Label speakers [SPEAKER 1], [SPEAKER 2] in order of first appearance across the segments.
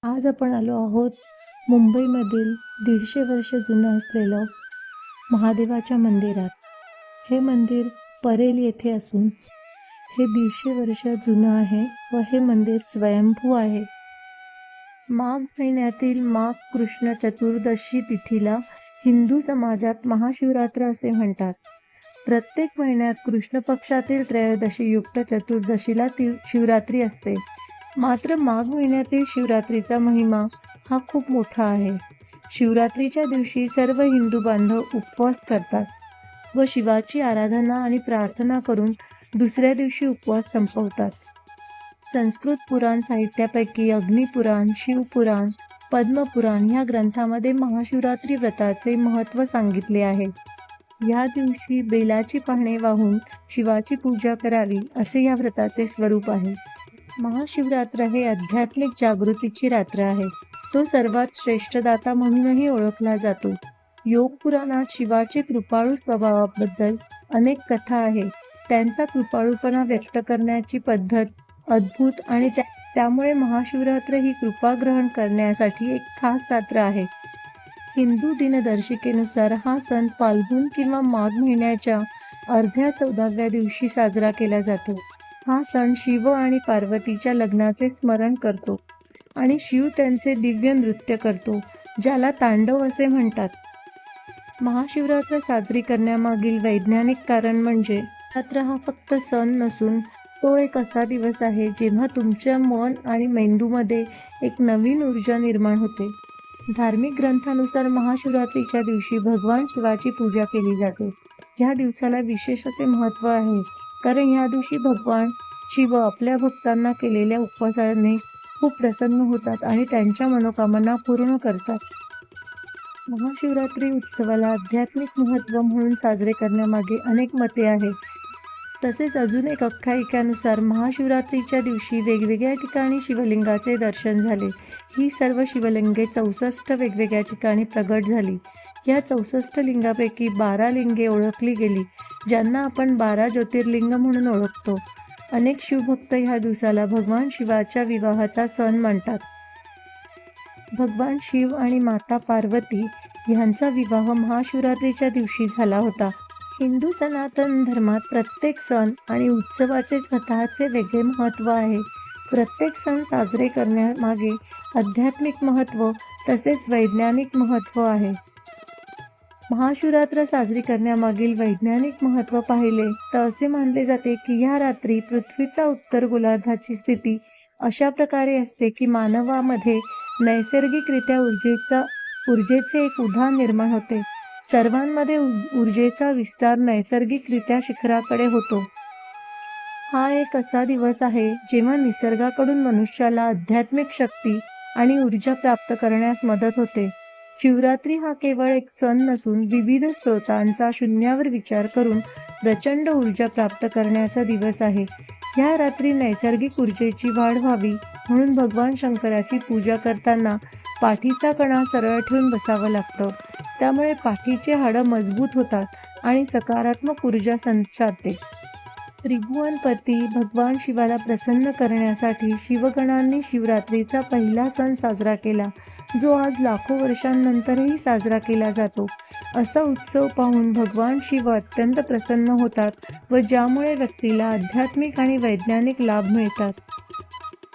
[SPEAKER 1] आज आपण आलो आहोत मुंबईमधील 150 वर्ष जुनं असलेलं महादेवाच्या मंदिरात. हे मंदिर परेल येथे असून हे 150 वर्ष जुनं आहे व हे मंदिर स्वयंभू आहे. माघ महिन्यातील माघ कृष्ण चतुर्दशी तिथीला हिंदू समाजात महाशिवरात्र असे म्हणतात. प्रत्येक महिन्यात कृष्ण पक्षातील त्रयोदशी युक्त चतुर्दशीला शिवरात्री असते. मात्र माघ महिन्यातील शिवरात्रीचा महिमा हा खूप मोठा आहे. शिवरात्रीच्या दिवशी सर्व हिंदू बांधव उपवास करतात व शिवाची आराधना आणि प्रार्थना करून दुसऱ्या दिवशी उपवास संपवतात. संस्कृत पुराण साहित्यापैकी अग्निपुराण, शिवपुराण, पद्मपुराण ह्या ग्रंथामध्ये महाशिवरात्री व्रताचे महत्त्व सांगितले आहे. या दिवशी बेलाची पाने वाहून शिवाची पूजा करावी असे या व्रताचे स्वरूप आहे. महाशिवरात्र हे आध्यात्मिक जागृतीची रात्र आहे. तो सर्वात श्रेष्ठ दाता म्हणूनही ओळखला जातो. योग पुराणात शिवाचे कृपाळू स्वभावाबद्दल अनेक कथा आहेत. त्यांचा कृपाळूपणा व्यक्त करण्याची पद्धत अद्भुत आणि त्यामुळे महाशिवरात्र ही कृपा ग्रहण करण्यासाठी एक खास रात्र आहे. हिंदू दिनदर्शिकेनुसार हा सण फाल्गुन किंवा माघ महिन्याच्या अर्ध्या 14व्या दिवशी साजरा केला जातो. हा सण शिव आणि पार्वतीच्या लग्नाचे स्मरण करतो आणि शिव त्यांचे दिव्य नृत्य करतो, ज्याला तांडव असे म्हणतात. महाशिवरात्र साजरी करण्यामागील वैज्ञानिक कारण म्हणजे रात्र हा फक्त सण नसून तो एक असा दिवस आहे जेव्हा तुमच्या मन आणि मेंदूमध्ये एक नवीन ऊर्जा निर्माण होते. धार्मिक ग्रंथानुसार महाशिवरात्रीच्या दिवशी भगवान शिवाची पूजा केली जाते. या दिवसाला विशेष असे महत्त्व आहे कारण या दिवशी भगवान शिव आपल्या भक्तांना केलेल्या उपवासाने खूप प्रसन्न होतात आणि त्यांच्या मनोकामना पूर्ण करतात. महाशिवरात्री उत्सवाला आध्यात्मिक महत्त्व म्हणून साजरे करण्यामागे अनेक मते आहेत. तसेच अजून एक आख्यायिकेनुसार महाशिवरात्रीच्या दिवशी वेगवेगळ्या ठिकाणी शिवलिंगाचे दर्शन झाले. ही सर्व शिवलिंगे 64 वेगवेगळ्या ठिकाणी प्रगट झाली. या 64 लिंगापैकी 12 लिंगे ओळखली गेली, ज्यांना आपण 12 ज्योतिर्लिंग म्हणून ओळखतो. अनेक शिवभक्त ह्या दिवसाला भगवान शिवाच्या विवाहाचा सण मानतात. भगवान शिव आणि माता पार्वती ह्यांचा विवाह महाशिवरात्रीच्या दिवशी झाला होता. हिंदू सनातन धर्मात प्रत्येक सण आणि उत्सवाचे स्वतःचे वेगळे महत्त्व आहे. प्रत्येक सण साजरे करण्यामागे आध्यात्मिक महत्त्व तसेच वैज्ञानिक महत्त्व आहे. महाशिवरात्र साजरी करण्यामागील वैज्ञानिक महत्त्व पाहिले तर असे मानले जाते की या रात्री पृथ्वीचा उत्तर गोलार्धाची स्थिती अशा प्रकारे असते की मानवामध्ये नैसर्गिकरित्या ऊर्जेचे एक उधाण निर्माण होते. सर्वांमध्ये ऊर्जेचा विस्तार नैसर्गिकरित्या शिखराकडे होतो. हा एक असा दिवस आहे जेव्हा निसर्गाकडून मनुष्याला आध्यात्मिक शक्ती आणि ऊर्जा प्राप्त करण्यास मदत होते. शिवरात्री हा केवळ एक सण नसून विविध स्रोतांचा शून्यावर विचार करून प्रचंड ऊर्जा प्राप्त करण्याचा दिवस आहे. या रात्री नैसर्गिक ऊर्जेची वाढ व्हावी म्हणून भगवान शंकराची पूजा करताना पाठीचा कणा सरळ ठेवून बसावं लागतं. त्यामुळे पाठीचे हाडं मजबूत होतात आणि सकारात्मक ऊर्जा संचारते. त्रिभुवनपती भगवान शिवाला प्रसन्न करण्यासाठी शिवगणांनी शिवरात्रीचा पहिला सण साजरा केला, जो आज लाखो वर्षांनंतरही साजरा केला जातो. असा उत्सव पाहून भगवान शिव अत्यंत प्रसन्न होतात व ज्यामुळे व्यक्तीला आध्यात्मिक आणि वैज्ञानिक लाभ मिळतात.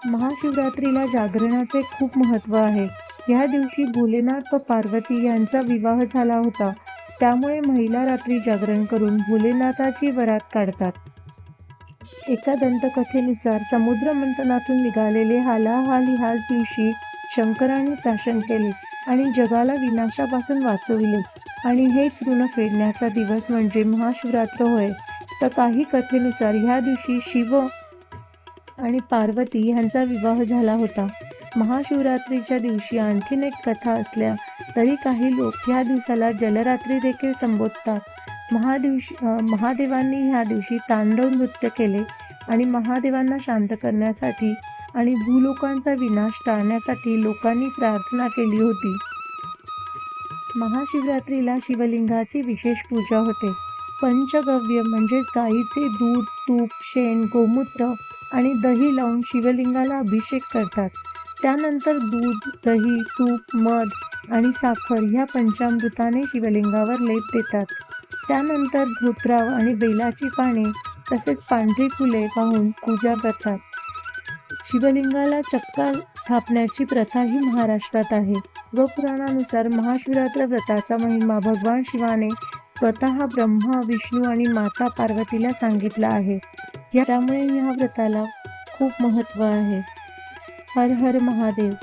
[SPEAKER 1] महाशिवरात्रीला जागरणाचे खूप महत्त्व आहे. या दिवशी भोलेनाथ व पार्वती यांचा विवाह झाला होता. त्यामुळे महिला रात्री जागरण करून भोलेनाथाची वरात काढतात. एका दंतकथेनुसार समुद्र मंथनातून निघालेले हालाहाल ह्याच दिवशी शंकराने प्राशन केले आणि जगाला विनाशापासून वाचविले आणि हेच ऋण फेडण्याचा दिवस म्हणजे महाशिवरात्र होय. तर काही कथेनुसार ह्या दिवशी शिव आणि पार्वती यांचा विवाह झाला होता. महाशिवरात्रीच्या दिवशी आणखीन एक कथा असल्या तरी काही लोक ह्या दिवसाला जलरात्री देखील संबोधतात. महादेवांनी ह्या दिवशी तांडव नृत्य केले आणि महादेवांना शांत करण्यासाठी आणि भूलोकांचा विनाश टाळण्यासाठी लोकांनी प्रार्थना केली होती. महाशिवरात्रीला शिवलिंगाची विशेष पूजा होते. पंचगव्य म्हणजेच गाईचे दूध, तूप, शेण, गोमूत्र आणि दही लावून शिवलिंगाला अभिषेक करतात. त्यानंतर दूध, दही, तूप, मध आणि साखर ह्या पंचामृताने शिवलिंगावर लेप देतात. त्यानंतर धोतराव आणि बेलाची पाने तसेच पांढरी फुले वाहून पूजा करतात. शिवलिंगाला चक्का स्थापण्याची प्रथा ही महाराष्ट्रात आहे. व पुराणानुसार महाशिवरात्र व्रताचा महिमा भगवान शिवाने स्वतः ब्रह्मा, विष्णू आणि माता पार्वतीला सांगितला आहे. त्यामुळे या व्रताला खूप महत्त्व आहे. हर हर महादेव.